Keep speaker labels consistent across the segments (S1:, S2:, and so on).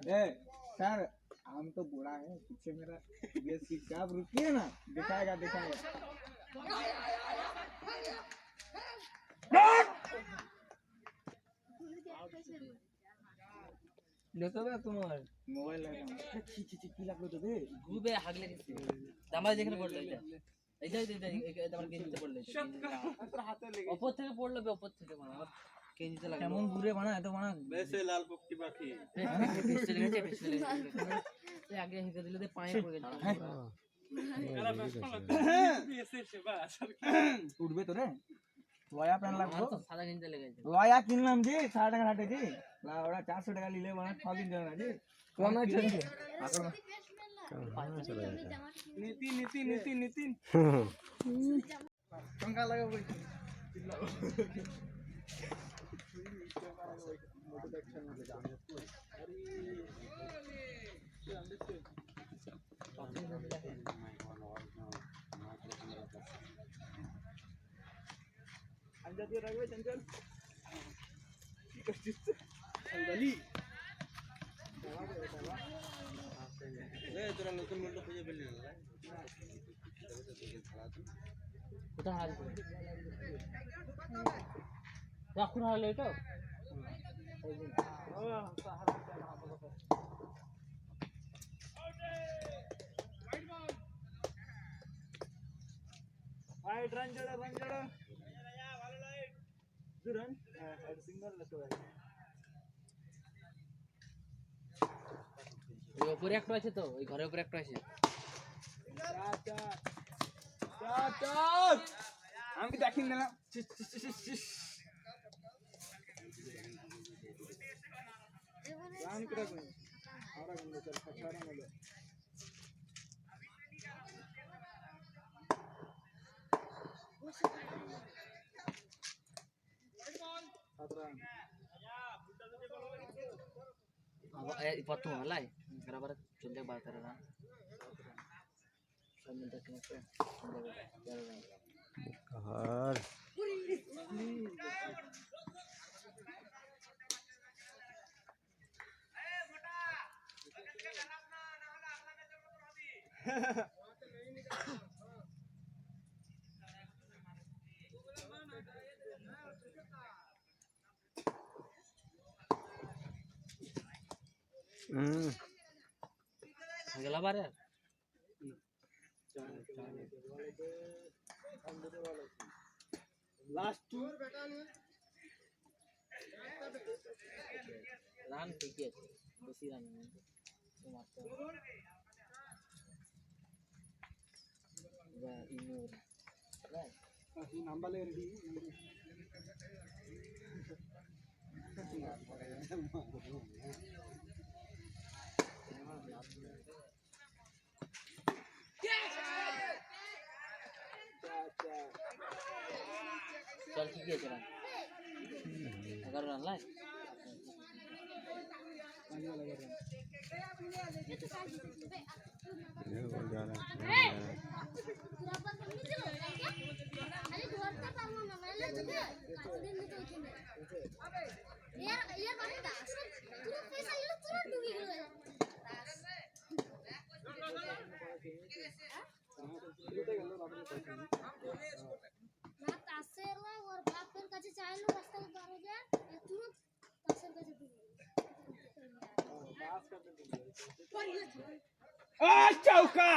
S1: Sir हम तो बूढ़ा है, पीछे मेरा ये सीट आप रुकिए ना, दिखाएगा दिखाएगा। দেখো না তোমার মোবাইল লাগানো কি লাগলো তো রে গ্রুপে হাগ লেগেছে দামাই যেখানে পড়লো এটা আমার গেঞ্জিতে পড়লো তোর হাতে লেগেছে উপর থেকে পড়লো উপর থেকে মারা আমার গেঞ্জিতে লাগলো কেমন ঘুরে বানা এত বানা বেশে লাল পক্ষী পাখি পিছলে গেছে এই আগে হিকে দিলে তে পায়ে পড়ে গেল উঠবে তো রে লয়া প্যান লাগলো সাদা গেঞ্জি লেগেছে লয়া কিনলাম জি 60 টাকা হাটে জি না ওরা 400 টাকা নিলে মানে 6 দিন ধরে না জি কোন আছে নীতি पंखा लगा कोई अंजा दिया रखवे चंचल की करছিস अंजलि ए তোরা নতুন মন্ডল খুঁজে পেলি না কোথায় হাল রাখুন হাল এটা রাইট রান জড়া ভালো লাইট দুরান আর সিঙ্গেল লাগতো ওই উপরে একটা আছে তো ওই ঘরের উপরে একটা আছে আমি দেখি না রান করে কোন আরা গন্ড চল ছাড়া গেল Ipatu malay, karabarat sunday batar na. Sambil tak kena.
S2: Kahar.
S1: Agak labar ya? Last two. Run ticket. Besi run. Ya ini. Masih nambah lagi. चल ठीक है चला अगर रन लाए
S2: ये बोल जा रहा
S1: चौका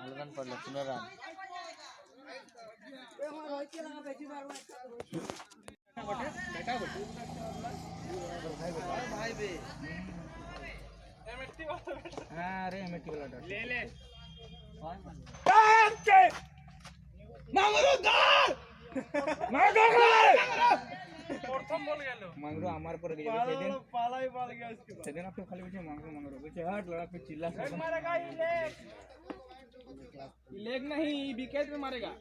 S3: अलगन पड़ल पुनरान
S1: अरे एमटी वाला डॉट ले ले প্রথম বল গেল মাংরো আমার পরে গেল সেদিন পালাই পাল গয়া इसके बाद সেদিন আপনি খালি বলছে মাংরো বলছে हट लड़ा पे चिल्ला से मारेगा ये लेग नहीं विकेट में मारेगा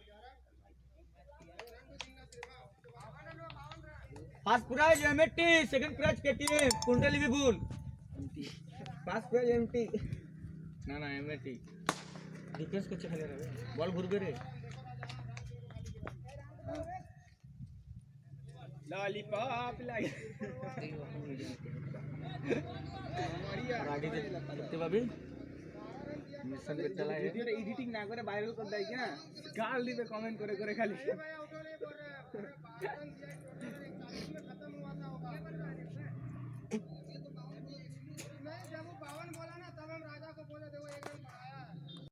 S1: first prize MT second prize KTM Kundli Vipul first prize MT ना एमटी डिफेंस করছে খালি রে বল ঘুরবে রে
S4: लॉलीपॉप লাগে
S1: দেখতে পাবি
S3: মিশন বিদ্যালয়
S4: ভিডিওটা এডিটিং না করে ভাইরাল করে দেয় কি না গাল দিবে কমেন্ট করে করে খালি